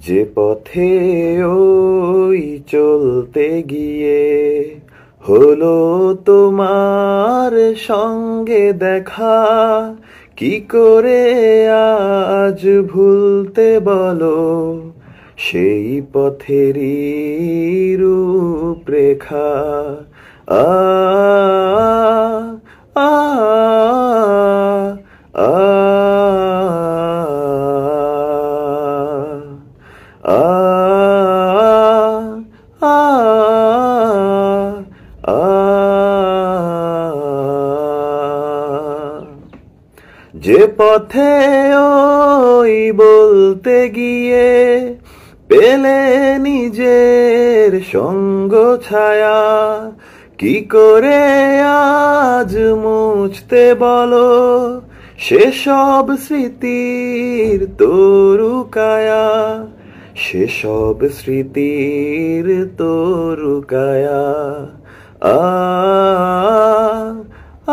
যে পথে ওই চলতে গিয়ে হলো তোমার সঙ্গে দেখা, কি করে আজ ভুলতে বলো সেই পথেরই রূপরেখা। আ আ আ আ আ আ যে পথে ওই বলতে গিয়ে পেলে নিজের সঙ্গ ছায়া, কি করে আজ মুছতে বলো সেসব স্মৃতির তরুকায়া, সেসব স্মৃতির তরুকায়া। আ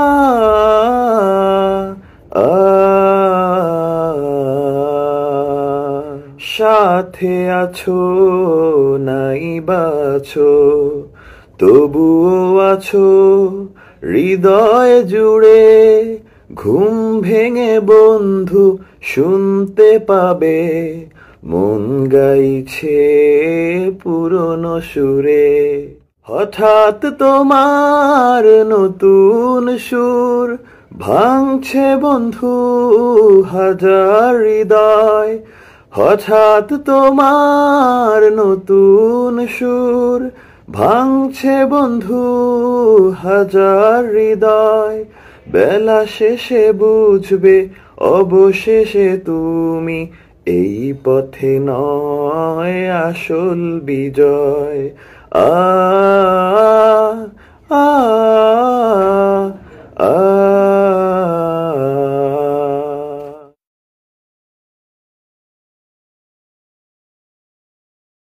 আ আ সাথে আছো নাই বাছো, তবুও আছো হৃদয় জুড়ে। ঘুম ভেঙে বন্ধু শুনতে পাবে মন গাইছে পুরনো সুরে। হঠাৎ তোমার নতুন সুর ভাঙছে বন্ধু হাজার হৃদয়। হঠাৎ তোমার নতুন সুর ভাঙছে বন্ধু হাজার হৃদয়। বেলা শেষে বুঝবে অবশেষে তুমি এই পথে নয় আসল বিজয়। আ আ